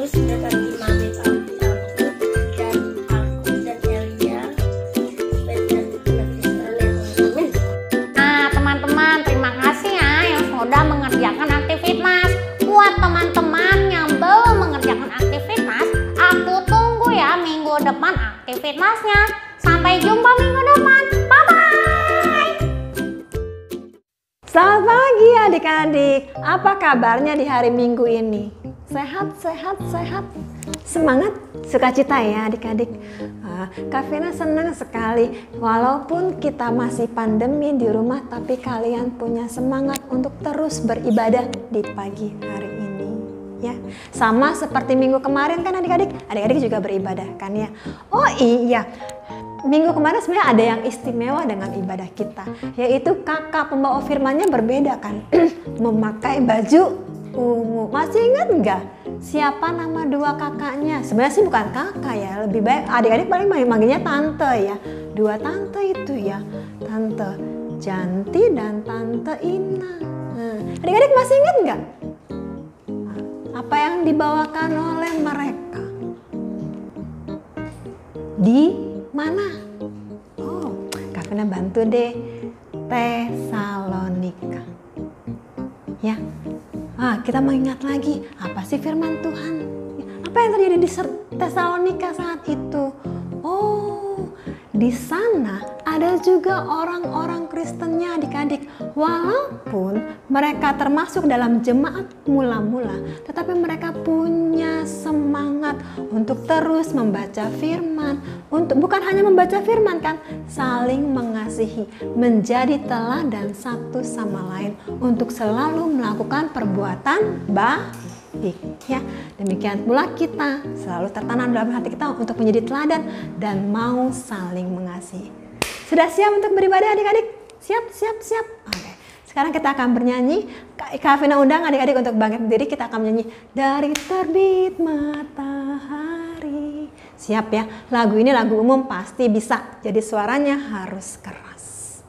terus datangi Mami Papi aku dan Elia dan teman-teman. Nah teman-teman, terima kasih ya yang sudah mengerjakan aktivitas. Buat teman-teman yang belum mengerjakan aktivitas, aku tunggu ya minggu depan aktivitasnya. Sampai jumpa minggu depan. Bye-bye. Selamat pagi adik-adik. Apa kabarnya di hari Minggu ini? Sehat, sehat, sehat. Semangat, sukacita ya adik-adik. Kak Vina senang sekali walaupun kita masih pandemi di rumah, tapi kalian punya semangat untuk terus beribadah di pagi hari ini ya. Sama seperti minggu kemarin kan adik-adik juga beribadah kan ya. Oh iya, minggu kemarin sebenarnya ada yang istimewa dengan ibadah kita, yaitu kakak pembawa firmannya berbeda kan. Memakai baju ungu. Masih ingat nggak siapa nama dua kakaknya? Sebenarnya sih bukan kakak ya, lebih baik adik-adik paling manggilnya tante ya. Dua tante itu ya, Tante Janti dan Tante Ina. Adik-adik masih ingat nggak apa yang dibawakan oleh mereka? Di mana? Oh, Kak Vina bantu deh. Tesalonika. Ya. Kita mengingat lagi, apa sih firman Tuhan? Apa yang terjadi di Tesalonika saat itu? Oh, di sana ada juga orang-orang Kristennya adik-adik. Walaupun mereka termasuk dalam jemaat mula-mula, tetapi mereka punya semangat untuk terus membaca firman. Bukan hanya membaca firman kan, saling mengasihi, menjadi teladan satu sama lain untuk selalu melakukan perbuatan baik ya. Demikian pula kita selalu tertanam dalam hati kita untuk menjadi teladan dan mau saling mengasihi. Sudah siap untuk beribadah adik-adik? Siap. Oke. Sekarang kita akan bernyanyi. Kak Vina undang adik-adik untuk bangkit berdiri. Kita akan menyanyi dari terbit matahari. Siap ya? Lagu ini lagu umum, pasti bisa. Jadi suaranya harus keras.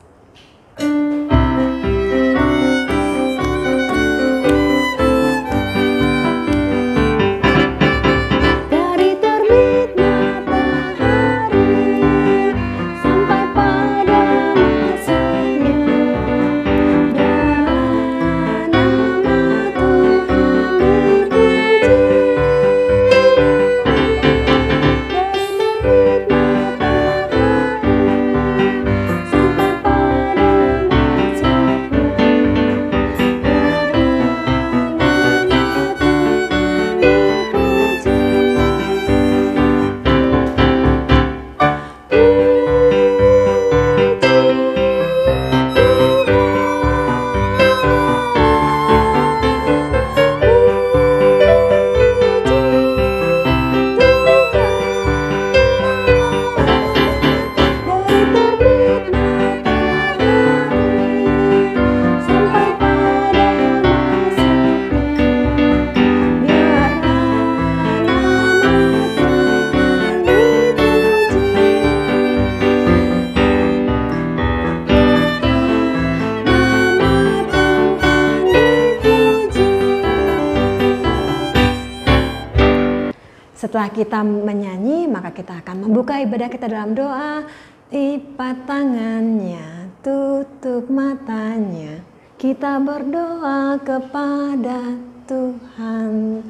Setelah kita menyanyi, maka kita akan membuka ibadah kita dalam doa. Lipat tangannya, tutup matanya, kita berdoa kepada Tuhan.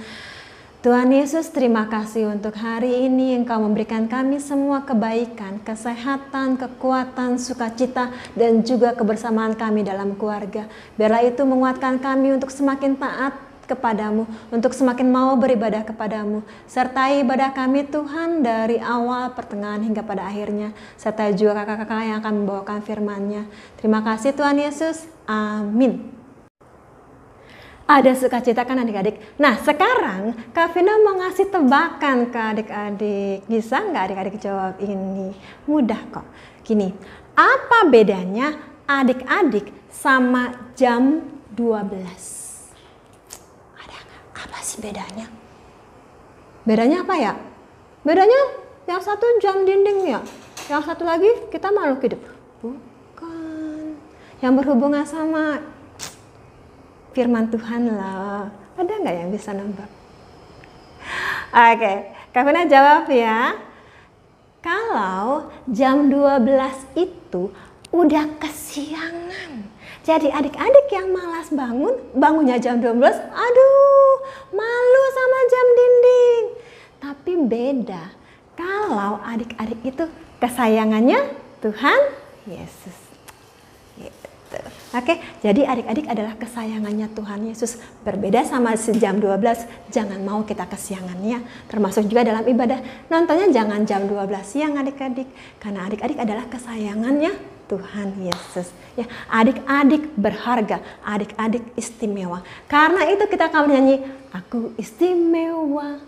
Tuhan Yesus, terima kasih untuk hari ini Engkau memberikan kami semua kebaikan, kesehatan, kekuatan, sukacita, dan juga kebersamaan kami dalam keluarga. Biarlah itu menguatkan kami untuk semakin taat kepadamu, untuk semakin mau beribadah kepadamu. Sertai ibadah kami Tuhan dari awal, pertengahan, hingga pada akhirnya. Sertai juga kakak-kakak yang akan membawakan firman-Nya. Terima kasih Tuhan Yesus. Amin. Ada sukacita kan adik-adik? Nah sekarang Kak Vina mau ngasih tebakan ke adik-adik. Bisa nggak adik-adik jawab ini? Mudah kok. Gini, apa bedanya adik-adik sama jam 12? Ada nggak? Apa sih bedanya? Bedanya apa ya? Bedanya yang satu jam dinding ya, yang satu lagi kita makhluk hidup. Bukan. Yang berhubungan sama firman Tuhan lah. Ada nggak yang bisa nembak? Oke, Kak Vina jawab ya. Kalau jam 12 itu udah kesiangan. Jadi adik-adik yang malas bangunnya jam 12, aduh, malu sama jam dinding. Tapi beda kalau adik-adik itu kesayangannya Tuhan Yesus. Gitu. Oke, jadi adik-adik adalah kesayangannya Tuhan Yesus. Berbeda sama jam 12, jangan mau kita kesiangannya. Termasuk juga dalam ibadah, nontonnya jangan jam 12 siang adik-adik. Karena adik-adik adalah kesayangannya Tuhan Yesus. Ya, adik-adik berharga, adik-adik istimewa. Karena itu kita akan bernyanyi, aku istimewa.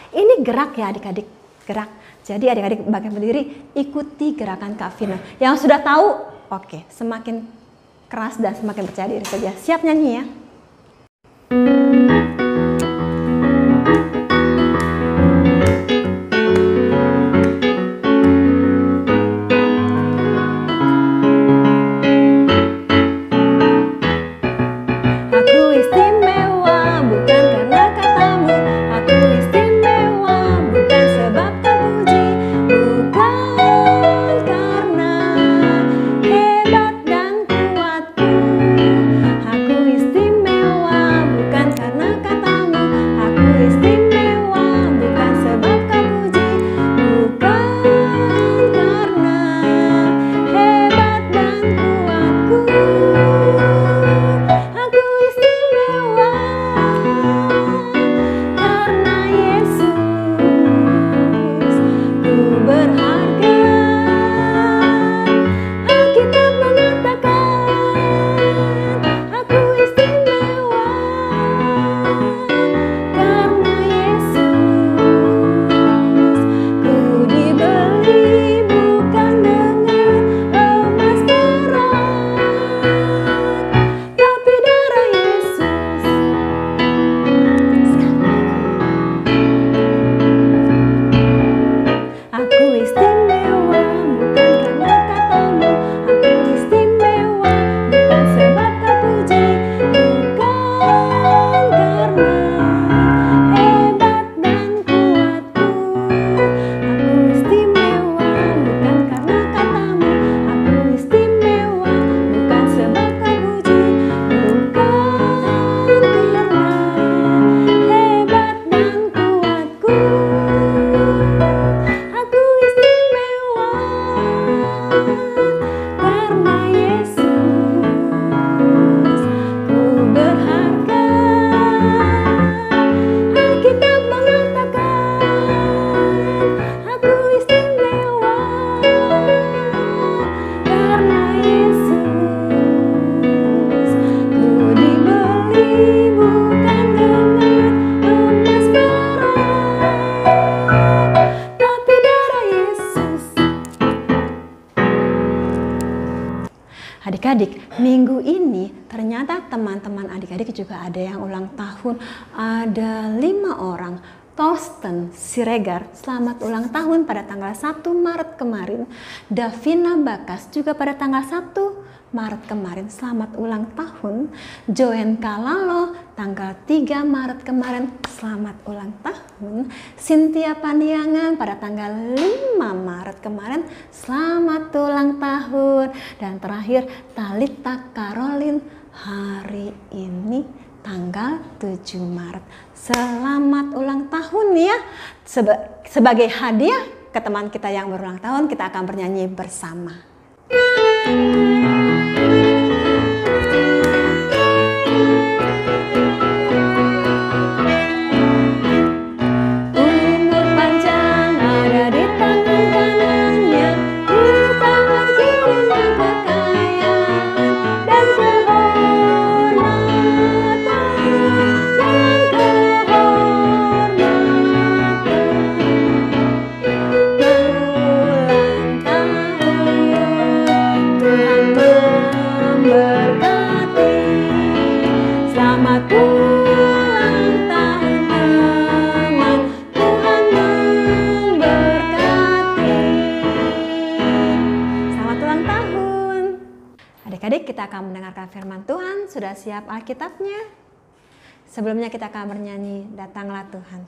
Ini gerak ya adik-adik, gerak. Jadi adik-adik bagian berdiri, ikuti gerakan Kak Vina. Yang sudah tahu, oke, semakin keras dan semakin percaya diri saja. Siap nyanyi ya? Adik-adik, minggu ini ternyata teman-teman adik-adik juga ada yang ulang tahun. Ada 5 orang. Torsten Siregar, selamat ulang tahun pada tanggal 1 Maret kemarin. Davina Bakas juga pada tanggal 1 Maret kemarin, selamat ulang tahun. Joen Kalalo, tanggal 3 Maret kemarin, selamat ulang tahun. Cynthia Pandiangan pada tanggal 5 Maret kemarin, selamat ulang tahun. Dan terakhir Talita Caroline, hari ini tanggal 7 Maret. Selamat ulang tahun ya. Sebagai hadiah ke teman kita yang berulang tahun, kita akan bernyanyi bersama. Umur panjang ada di tangan kanannya, di tangan kirinya kekayaan dan kehormatan, dan kehormatan. Ulang tahun, Tuhan memberkati. Selamat ulang tahun teman, Tuhan memberkati. Selamat ulang tahun. Adik-adik, kita akan mendengarkan firman Tuhan. Sudah siap Alkitabnya? Sebelumnya kita akan bernyanyi Datanglah Tuhan.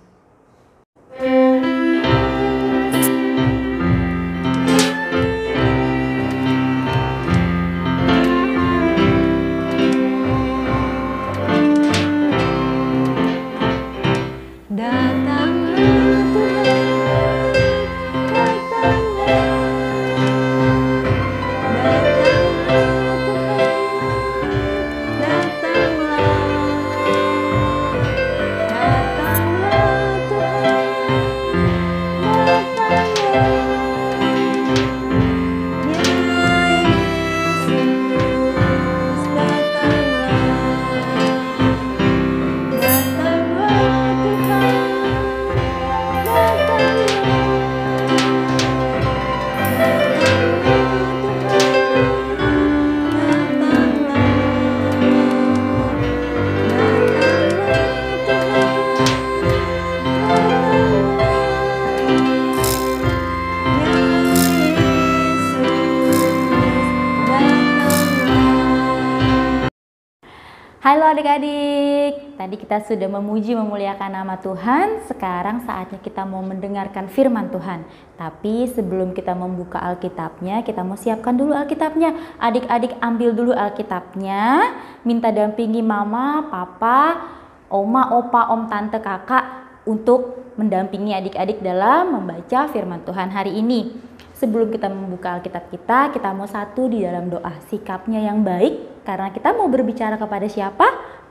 Halo adik-adik, tadi kita sudah memuji memuliakan nama Tuhan. Sekarang saatnya kita mau mendengarkan firman Tuhan. Tapi sebelum kita membuka Alkitabnya, kita mau siapkan dulu Alkitabnya. Adik-adik ambil dulu Alkitabnya, minta dampingi mama, papa, oma, opa, om, tante, kakak untuk mendampingi adik-adik dalam membaca firman Tuhan hari ini. Sebelum kita membuka Alkitab kita mau satu di dalam doa. Sikapnya yang baik, karena kita mau berbicara kepada siapa?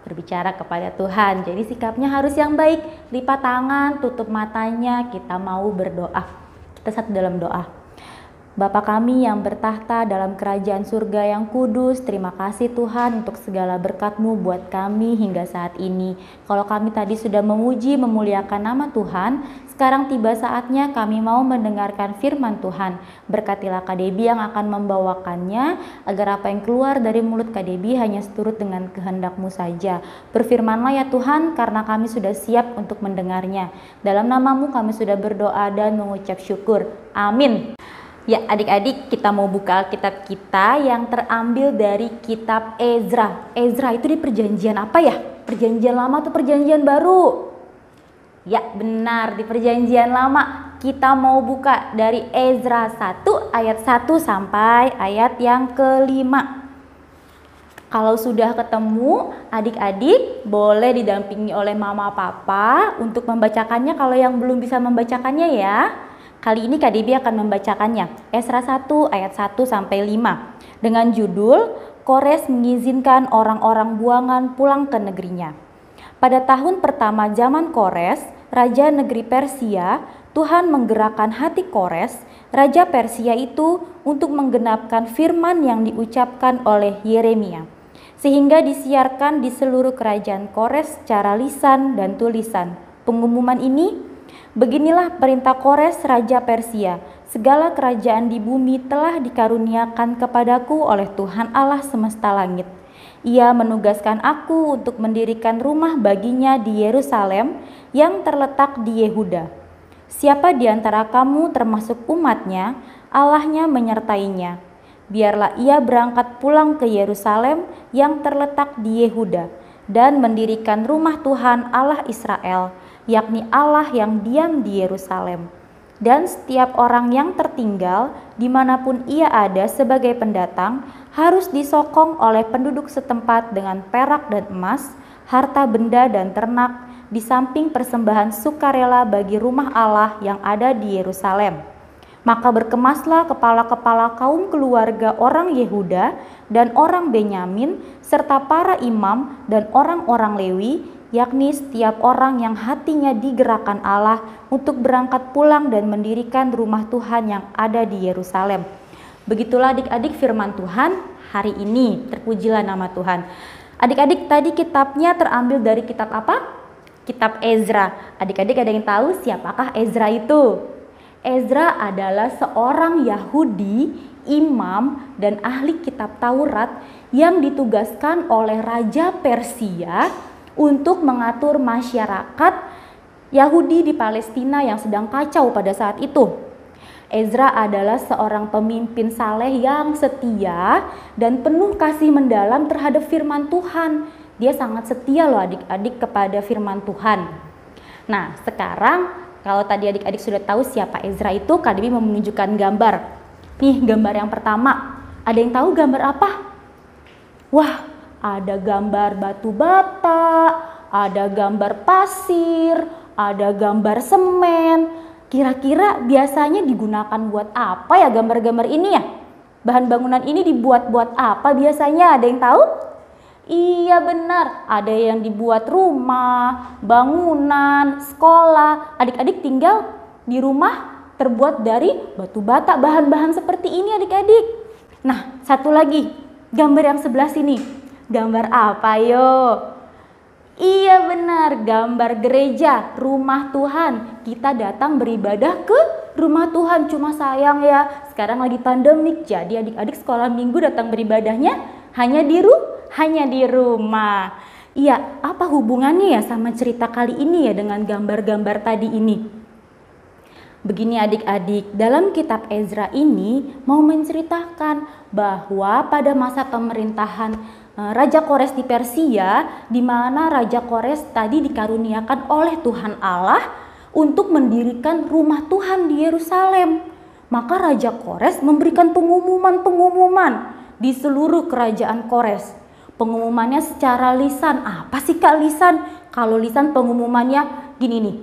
Berbicara kepada Tuhan. Jadi sikapnya harus yang baik. Lipat tangan, tutup matanya, kita mau berdoa. Kita satu dalam doa. Bapa kami yang bertahta dalam kerajaan surga yang kudus, terima kasih Tuhan untuk segala berkat-Mu buat kami hingga saat ini. Kalau kami tadi sudah memuji, memuliakan nama Tuhan, sekarang tiba saatnya kami mau mendengarkan firman Tuhan. Berkatilah Kak Debbie yang akan membawakannya, agar apa yang keluar dari mulut Kak Debbie hanya seturut dengan kehendak-Mu saja. Berfirmanlah ya Tuhan, karena kami sudah siap untuk mendengarnya. Dalam nama-Mu kami sudah berdoa dan mengucap syukur. Amin. Ya adik-adik, kita mau buka Alkitab kita yang terambil dari kitab Ezra. Ezra itu di perjanjian apa ya? Perjanjian lama atau perjanjian baru? Ya benar, di perjanjian lama. Kita mau buka dari Ezra 1 ayat 1 sampai ayat yang kelima. Kalau sudah ketemu, adik-adik boleh didampingi oleh mama papa untuk membacakannya kalau yang belum bisa membacakannya ya. Kali ini Kak Debbie akan membacakannya. Ezra 1 ayat 1 sampai 5 dengan judul Kores mengizinkan orang-orang buangan pulang ke negerinya. Pada tahun pertama zaman Kores, raja negeri Persia, Tuhan menggerakkan hati Kores, raja Persia itu untuk menggenapkan firman yang diucapkan oleh Yeremia, sehingga disiarkan di seluruh kerajaan Kores secara lisan dan tulisan. Pengumuman ini, beginilah perintah Kores raja Persia, segala kerajaan di bumi telah dikaruniakan kepadaku oleh Tuhan Allah semesta langit. Ia menugaskan aku untuk mendirikan rumah baginya di Yerusalem yang terletak di Yehuda. Siapa di antara kamu termasuk umatnya, Allahnya menyertainya. Biarlah ia berangkat pulang ke Yerusalem yang terletak di Yehuda dan mendirikan rumah Tuhan Allah Israel, yakni Allah yang diam di Yerusalem. Dan setiap orang yang tertinggal dimanapun ia ada sebagai pendatang harus disokong oleh penduduk setempat dengan perak dan emas, harta benda dan ternak, di samping persembahan sukarela bagi rumah Allah yang ada di Yerusalem. Maka berkemaslah kepala-kepala kaum keluarga orang Yehuda dan orang Benyamin, serta para imam dan orang-orang Lewi, yakni setiap orang yang hatinya digerakkan Allah untuk berangkat pulang dan mendirikan rumah Tuhan yang ada di Yerusalem. Begitulah adik-adik firman Tuhan hari ini. Terpujilah nama Tuhan. Adik-adik, tadi kitabnya terambil dari kitab apa? Kitab Ezra. Adik-adik ada yang tahu siapakah Ezra itu? Ezra adalah seorang Yahudi, imam dan ahli kitab Taurat yang ditugaskan oleh Raja Persia untuk mengatur masyarakat Yahudi di Palestina yang sedang kacau pada saat itu. Ezra adalah seorang pemimpin saleh yang setia dan penuh kasih mendalam terhadap firman Tuhan. Dia sangat setia loh adik-adik kepada firman Tuhan. Nah sekarang kalau tadi adik-adik sudah tahu siapa Ezra itu, Kak Debbie mau menunjukkan gambar. Nih gambar yang pertama, ada yang tahu gambar apa? Wah, ada gambar batu bata, ada gambar pasir, ada gambar semen. Kira-kira biasanya digunakan buat apa ya gambar-gambar ini ya? Bahan bangunan ini dibuat buat apa biasanya? Ada yang tahu? Iya benar, ada yang dibuat rumah, bangunan, sekolah. Adik-adik tinggal di rumah terbuat dari batu bata, bahan-bahan seperti ini adik-adik. Nah, satu lagi, gambar yang sebelah sini. Gambar apa yo? Iya benar, gambar gereja, rumah Tuhan. Kita datang beribadah ke rumah Tuhan. Cuma sayang ya, sekarang lagi pandemik. Jadi adik-adik sekolah minggu datang beribadahnya hanya di rumah. Iya, apa hubungannya ya sama cerita kali ini ya dengan gambar-gambar tadi ini? Begini adik-adik, dalam kitab Ezra ini mau menceritakan bahwa pada masa pemerintahan Raja Kores di Persia, di mana Raja Kores tadi dikaruniakan oleh Tuhan Allah untuk mendirikan rumah Tuhan di Yerusalem. Maka Raja Kores memberikan pengumuman-pengumuman di seluruh kerajaan Kores. Pengumumannya secara lisan. Apa sih Kak lisan? Kalau lisan pengumumannya gini nih,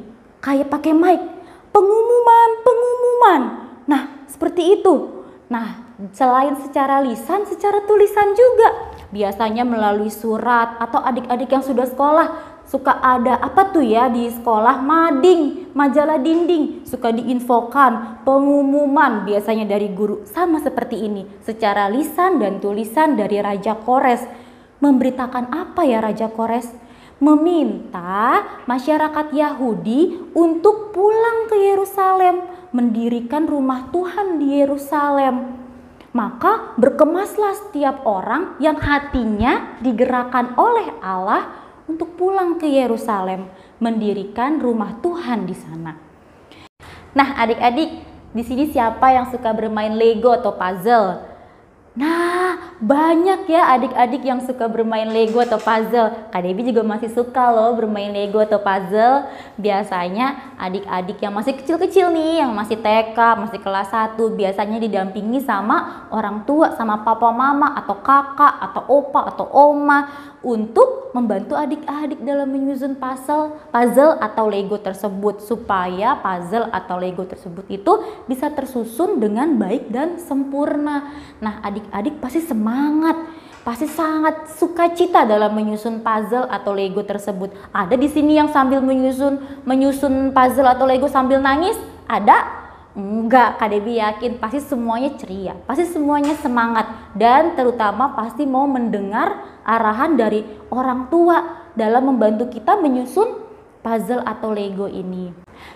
kayak pakai mic. Pengumuman. Nah, seperti itu. Nah, selain secara lisan, secara tulisan juga. Biasanya melalui surat atau adik-adik yang sudah sekolah suka ada apa tuh ya di sekolah, mading, majalah dinding, suka diinfokan pengumuman biasanya dari guru. Sama seperti ini, secara lisan dan tulisan dari Raja Kores. Memberitakan apa ya Raja Kores? Meminta masyarakat Yahudi untuk pulang ke Yerusalem, mendirikan rumah Tuhan di Yerusalem. Maka berkemaslah setiap orang yang hatinya digerakkan oleh Allah untuk pulang ke Yerusalem, mendirikan rumah Tuhan di sana. Nah, adik-adik, di sini siapa yang suka bermain Lego atau puzzle? Nah, banyak ya adik-adik yang suka bermain Lego atau puzzle. Kak Debbie juga masih suka loh bermain Lego atau puzzle. Biasanya adik-adik yang masih kecil-kecil nih, yang masih TK, masih kelas 1, biasanya didampingi sama orang tua, sama papa mama atau kakak atau opa atau oma untuk membantu adik-adik dalam menyusun puzzle atau Lego tersebut, supaya puzzle atau Lego tersebut itu bisa tersusun dengan baik dan sempurna. Nah, adik-adik pasti semangat, pasti sangat sukacita dalam menyusun puzzle atau Lego tersebut. Ada di sini yang sambil menyusun puzzle atau Lego sambil nangis? Ada? Enggak, Kak Debbie yakin pasti semuanya ceria, pasti semuanya semangat, dan terutama pasti mau mendengar arahan dari orang tua dalam membantu kita menyusun puzzle atau Lego ini.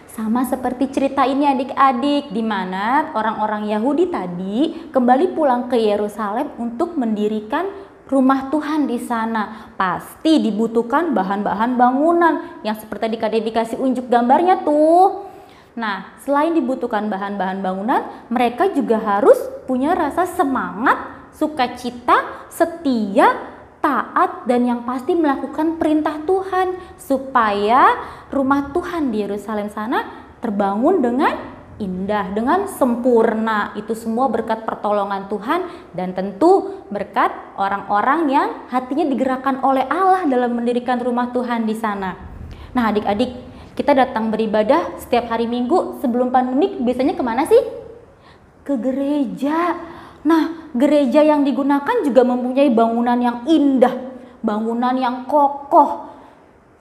Sama seperti cerita ini adik-adik, di mana orang-orang Yahudi tadi kembali pulang ke Yerusalem untuk mendirikan rumah Tuhan di sana. Pasti dibutuhkan bahan-bahan bangunan yang seperti tadi Kak Debbie kasih unjuk gambarnya tuh. Nah, selain dibutuhkan bahan-bahan bangunan, mereka juga harus punya rasa semangat, sukacita, setia, taat, dan yang pasti melakukan perintah Tuhan supaya rumah Tuhan di Yerusalem sana terbangun dengan indah, dengan sempurna. Itu semua berkat pertolongan Tuhan dan tentu berkat orang-orang yang hatinya digerakkan oleh Allah dalam mendirikan rumah Tuhan di sana. Nah, adik-adik, kita datang beribadah setiap hari Minggu sebelum pandemi biasanya kemana sih? Ke gereja. Nah, gereja yang digunakan juga mempunyai bangunan yang indah, bangunan yang kokoh.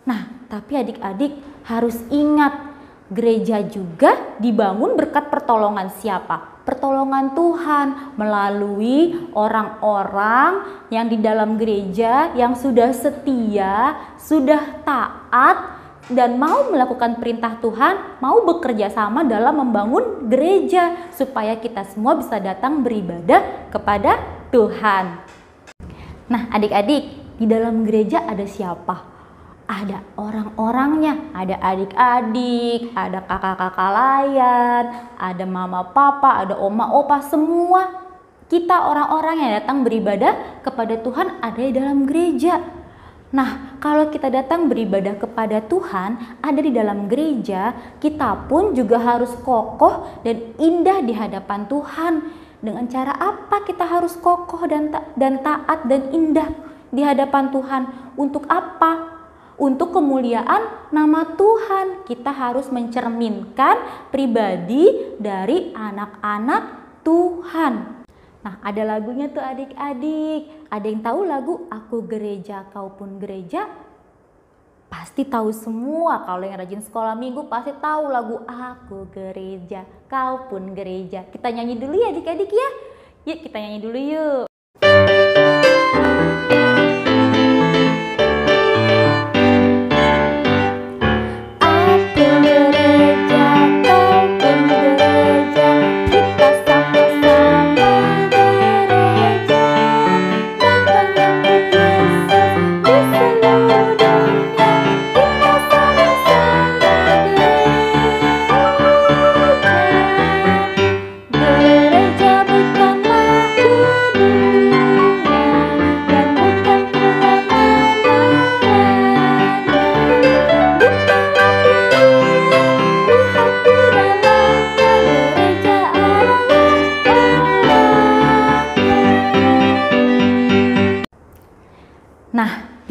Nah, tapi adik-adik harus ingat, gereja juga dibangun berkat pertolongan siapa? Pertolongan Tuhan melalui orang-orang yang di dalam gereja yang sudah setia, sudah taat, dan mau melakukan perintah Tuhan, mau bekerja sama dalam membangun gereja supaya kita semua bisa datang beribadah kepada Tuhan. Nah, adik-adik, di dalam gereja ada siapa? Ada orang-orangnya, ada adik-adik, ada kakak-kakak layan, ada mama papa, ada oma opa, semua kita orang-orang yang datang beribadah kepada Tuhan ada di dalam gereja. Nah, kalau kita datang beribadah kepada Tuhan, ada di dalam gereja, kita pun juga harus kokoh dan indah di hadapan Tuhan. Dengan cara apa kita harus kokoh dan taat dan indah di hadapan Tuhan? Untuk apa? Untuk kemuliaan nama Tuhan. Kita harus mencerminkan pribadi dari anak-anak Tuhan. Nah, ada lagunya tuh adik-adik. Ada yang tahu lagu Aku Gereja Kau Pun Gereja? Pasti tahu semua. Kalau yang rajin sekolah minggu pasti tahu lagu Aku Gereja Kau Pun Gereja. Kita nyanyi dulu ya adik-adik ya. Yuk kita nyanyi dulu yuk. Gereja bukanlah gedung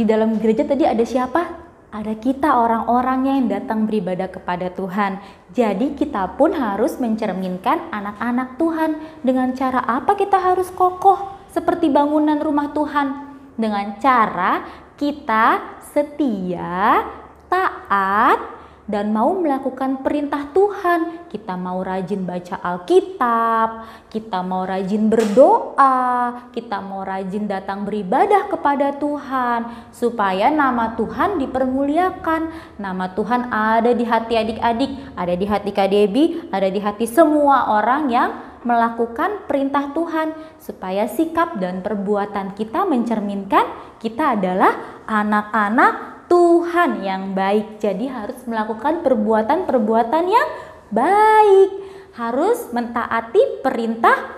dalam gereja tadi ada siapa? Ada kita orang-orang yang datang beribadah kepada Tuhan. Jadi kita pun harus mencerminkan anak-anak Tuhan. Dengan cara apa kita harus kokoh seperti bangunan rumah Tuhan? Dengan cara kita setia, taat, dan mau melakukan perintah Tuhan. Kita mau rajin baca Alkitab, kita mau rajin berdoa, kita mau rajin datang beribadah kepada Tuhan, supaya nama Tuhan dipermuliakan. Nama Tuhan ada di hati adik-adik, ada di hati Kak Debbie, ada di hati semua orang yang melakukan perintah Tuhan, supaya sikap dan perbuatan kita mencerminkan kita adalah anak-anak Tuhan yang baik. Jadi harus melakukan perbuatan-perbuatan yang baik, harus mentaati perintah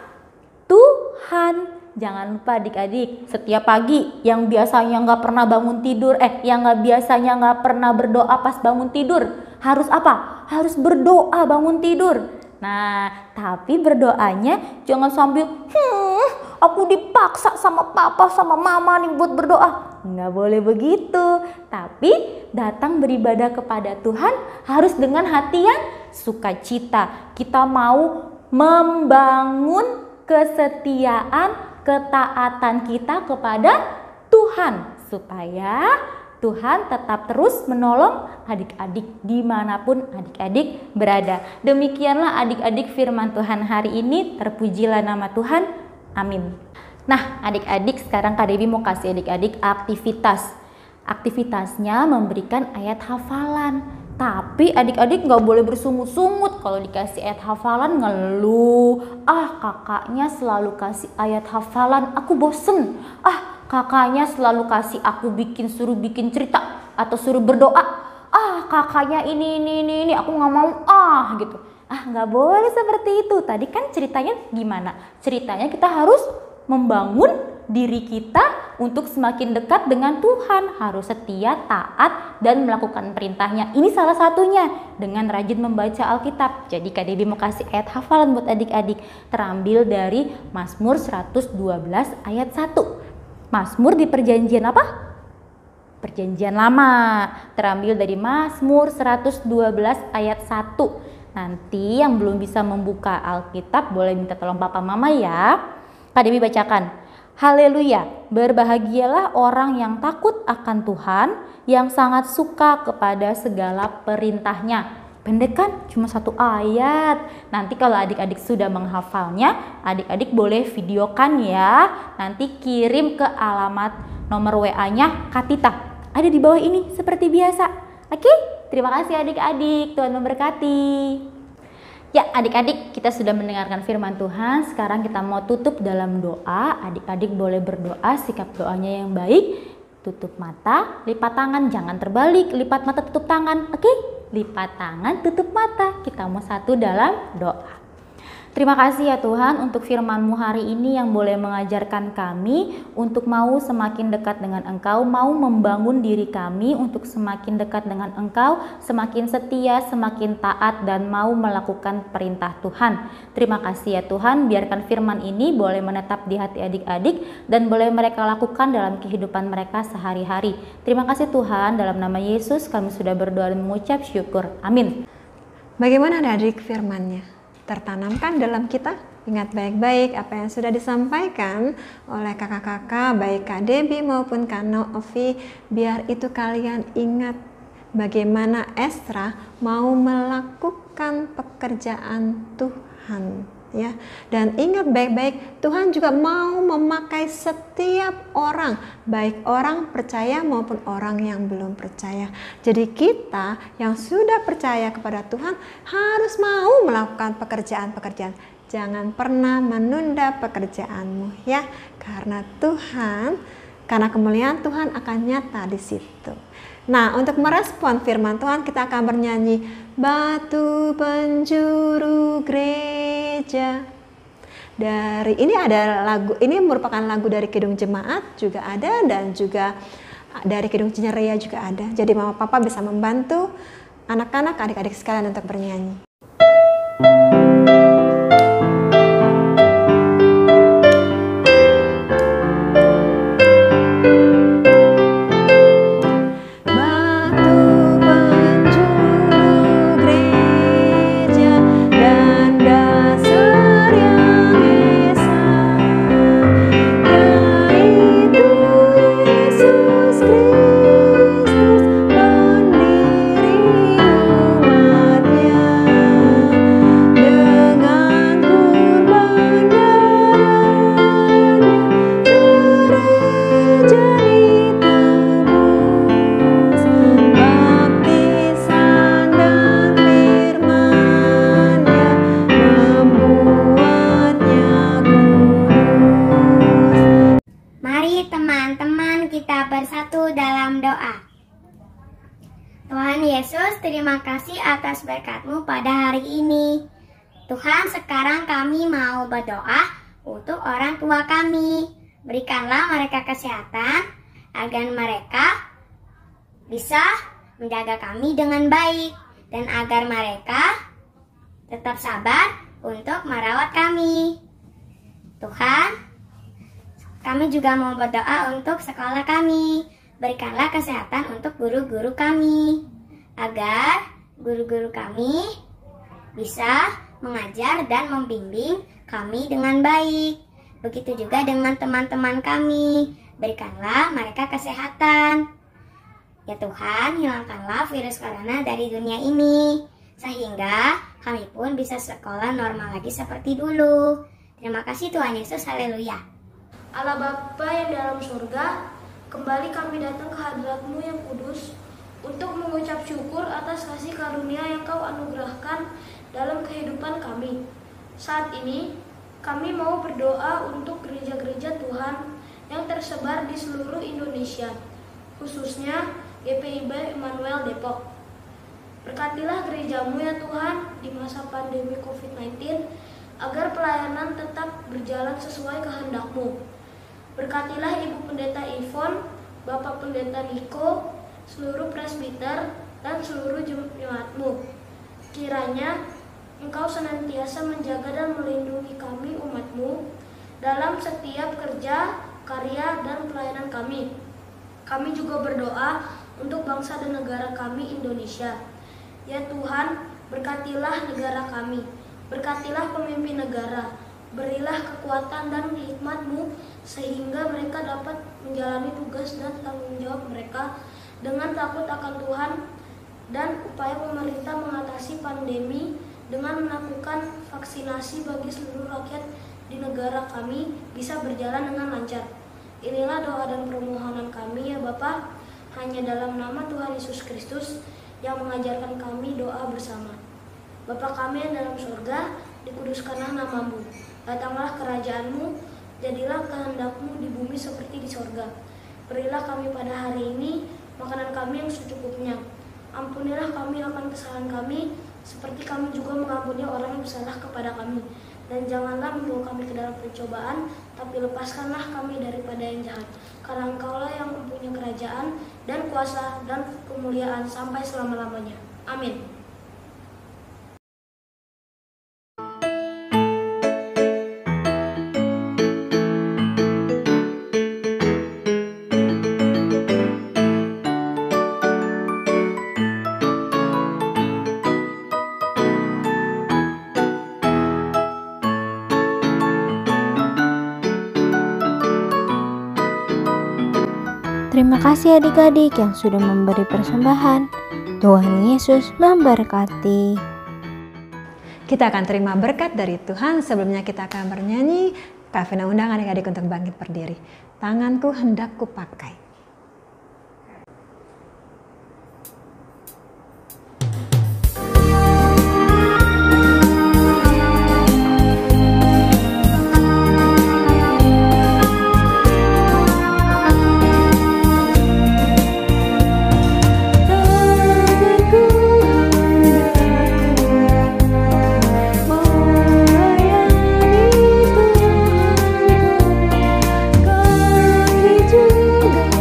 Tuhan. Jangan lupa adik-adik, setiap pagi yang biasanya nggak pernah bangun tidur, yang biasanya nggak pernah berdoa pas bangun tidur, harus apa? Harus berdoa bangun tidur. Nah, tapi berdoanya jangan sambil aku dipaksa sama papa sama mama nih buat berdoa. Nggak boleh begitu. Tapi datang beribadah kepada Tuhan harus dengan hati yang sukacita. Kita mau membangun kesetiaan, ketaatan kita kepada Tuhan, supaya Tuhan tetap terus menolong adik-adik dimanapun adik-adik berada. Demikianlah adik-adik firman Tuhan hari ini. Terpujilah nama Tuhan. Amin. Nah, adik-adik, sekarang Kak Debbie mau kasih adik-adik aktivitas. Aktivitasnya memberikan ayat hafalan. Tapi adik-adik nggak boleh bersungut-sungut kalau dikasih ayat hafalan ngeluh. Kakaknya selalu kasih ayat hafalan, aku bosen. Kakaknya selalu kasih aku suruh bikin cerita atau suruh berdoa. Kakaknya ini aku nggak mau gitu. Nggak boleh seperti itu. Tadi kan ceritanya gimana? Ceritanya kita harus membangun diri kita untuk semakin dekat dengan Tuhan, harus setia, taat, dan melakukan perintahnya. Ini salah satunya dengan rajin membaca Alkitab. Jadi Kak Debbie mau kasih ayat hafalan buat adik-adik, terambil dari Mazmur 112 ayat 1. Mazmur di perjanjian apa? Perjanjian lama. Terambil dari Mazmur 112 ayat 1. Nanti yang belum bisa membuka Alkitab boleh minta tolong papa mama ya. Kak Debbie bacakan. Haleluya, berbahagialah orang yang takut akan Tuhan, yang sangat suka kepada segala perintahnya. Pendek kan? Cuma 1 ayat. Nanti kalau adik-adik sudah menghafalnya, adik-adik boleh videokan ya. Nanti kirim ke alamat nomor WA-nya Katita. Ada di bawah ini seperti biasa. Oke? Terima kasih adik-adik. Tuhan memberkati. Ya adik-adik, kita sudah mendengarkan firman Tuhan. Sekarang kita mau tutup dalam doa. Adik-adik boleh berdoa, sikap doanya yang baik. Tutup mata, lipat tangan, jangan terbalik. Lipat mata, tutup tangan. Oke? Lipat tangan, tutup mata. Kita mau satu dalam doa. Terima kasih ya Tuhan untuk firman-Mu hari ini yang boleh mengajarkan kami untuk mau semakin dekat dengan Engkau, mau membangun diri kami untuk semakin dekat dengan Engkau, semakin setia, semakin taat, dan mau melakukan perintah Tuhan. Terima kasih ya Tuhan, biarkan firman ini boleh menetap di hati adik-adik dan boleh mereka lakukan dalam kehidupan mereka sehari-hari. Terima kasih Tuhan, dalam nama Yesus kami sudah berdoa dan mengucap syukur. Amin. Bagaimana adik firman-Nya? Tertanamkan dalam kita? Ingat baik-baik apa yang sudah disampaikan oleh kakak-kakak, baik Kak Debbie maupun Kak Novi, biar itu kalian ingat bagaimana Esra mau melakukan pekerjaan Tuhan. Ya, dan ingat baik-baik, Tuhan juga mau memakai setiap orang, baik orang percaya maupun orang yang belum percaya. Jadi kita yang sudah percaya kepada Tuhan harus mau melakukan pekerjaan-pekerjaan. Jangan pernah menunda pekerjaanmu ya, karena kemuliaan Tuhan akan nyata di situ. Nah, untuk merespon firman Tuhan kita akan bernyanyi Batu Penjuru Gereja. Dari ini ada lagu, ini merupakan lagu dari Kidung Jemaat juga ada, dan juga dari Kidung Cinyeria juga ada. Jadi mama papa bisa membantu anak-anak, adik-adik sekalian untuk bernyanyi. Yesus, terima kasih atas berkat-Mu pada hari ini. Tuhan, sekarang kami mau berdoa untuk orang tua kami. Berikanlah mereka kesehatan agar mereka bisa menjaga kami dengan baik dan agar mereka tetap sabar untuk merawat kami. Tuhan, kami juga mau berdoa untuk sekolah kami. Berikanlah kesehatan untuk guru-guru kami, agar guru-guru kami bisa mengajar dan membimbing kami dengan baik. Begitu juga dengan teman-teman kami. Berikanlah mereka kesehatan. Ya Tuhan, hilangkanlah virus corona dari dunia ini, sehingga kami pun bisa sekolah normal lagi seperti dulu. Terima kasih Tuhan Yesus, haleluya. Allah Bapa yang dalam surga, kembali kami datang ke hadirat-Mu yang kudus untuk mengucap syukur atas kasih karunia yang Kau anugerahkan dalam kehidupan kami. Saat ini, kami mau berdoa untuk gereja-gereja Tuhan yang tersebar di seluruh Indonesia, khususnya GPIB Immanuel Depok. Berkatilah gereja-Mu ya Tuhan di masa pandemi COVID-19, agar pelayanan tetap berjalan sesuai kehendak-Mu. Berkatilah Ibu Pendeta Ivon, Bapak Pendeta Niko, seluruh presbiter, dan seluruh jemaat-Mu. Kiranya Engkau senantiasa menjaga dan melindungi kami umat-Mu dalam setiap kerja, karya, dan pelayanan kami. Kami juga berdoa untuk bangsa dan negara kami Indonesia. Ya Tuhan, berkatilah negara kami, berkatilah pemimpin negara, berilah kekuatan dan hikmat-Mu sehingga mereka dapat menjalani tugas dan tanggung jawab mereka dengan takut akan Tuhan, dan upaya pemerintah mengatasi pandemi dengan melakukan vaksinasi bagi seluruh rakyat di negara kami bisa berjalan dengan lancar. Inilah doa dan permohonan kami ya Bapa, hanya dalam nama Tuhan Yesus Kristus yang mengajarkan kami doa bersama. Bapa kami yang dalam surga, dikuduskanlah nama-Mu. Datanglah kerajaan-Mu, jadilah kehendak-Mu di bumi seperti di sorga. Berilah kami pada hari ini makanan kami yang secukupnya. Ampunilah kami akan kesalahan kami, seperti kami juga mengampuni orang yang bersalah kepada kami. Dan janganlah membawa kami ke dalam pencobaan, tapi lepaskanlah kami daripada yang jahat. Karena Engkaulah yang mempunyai kerajaan dan kuasa dan kemuliaan sampai selama-lamanya. Amin. Terima kasih adik-adik yang sudah memberi persembahan. Tuhan Yesus memberkati. Kita akan terima berkat dari Tuhan. Sebelumnya kita akan bernyanyi. Kak Vina undang adik-adik untuk bangkit berdiri. Tanganku hendak kupakai. Kaki juga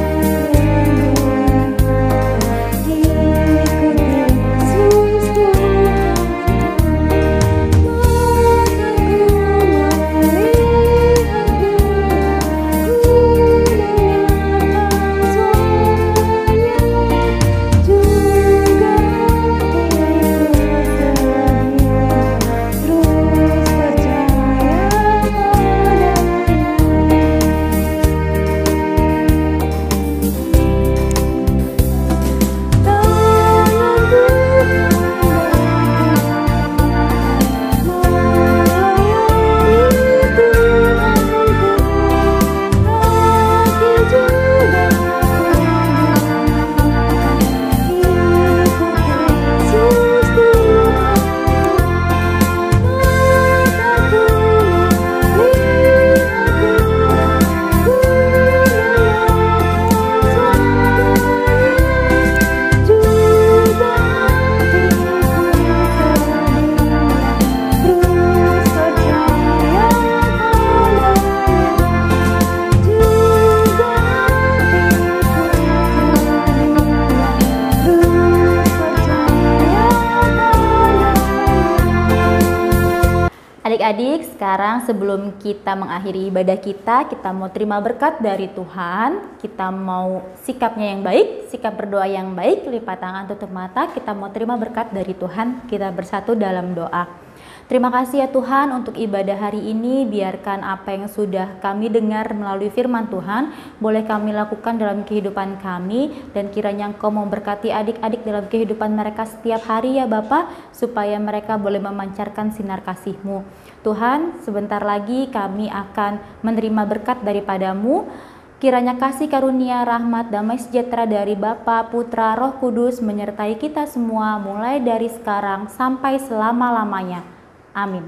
Adik-adik, sekarang sebelum kita mengakhiri ibadah kita mau terima berkat dari Tuhan. Kita mau sikapnya yang baik, sikap berdoa yang baik, lipat tangan, tutup mata. Kita mau terima berkat dari Tuhan. Kita bersatu dalam doa. Terima kasih ya Tuhan untuk ibadah hari ini. Biarkan apa yang sudah kami dengar melalui firman Tuhan boleh kami lakukan dalam kehidupan kami, dan kiranya Engkau memberkati adik-adik dalam kehidupan mereka setiap hari ya Bapa, supaya mereka boleh memancarkan sinar kasih-Mu. Tuhan, sebentar lagi kami akan menerima berkat daripada-Mu. Kiranya kasih karunia, rahmat, damai sejahtera dari Bapa, Putra, Roh Kudus menyertai kita semua mulai dari sekarang sampai selama-lamanya. Amin.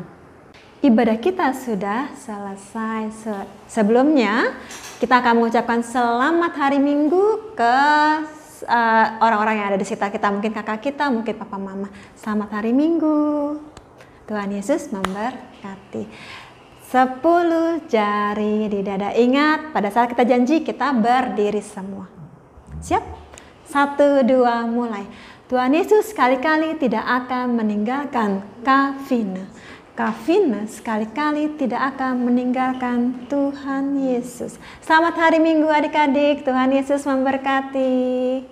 Ibadah kita sudah selesai. Sebelumnya kita akan mengucapkan selamat hari Minggu ke orang-orang yang ada di sekitar kita, mungkin kakak kita, mungkin papa mama. Selamat hari Minggu. Tuhan Yesus memberkati. 10 jari di dada. Ingat, pada saat kita janji kita berdiri semua. Siap? 1, 2, mulai. Tuhan Yesus sekali-kali tidak akan meninggalkan Kavina. Kavina sekali-kali tidak akan meninggalkan Tuhan Yesus. Selamat hari Minggu adik-adik. Tuhan Yesus memberkati.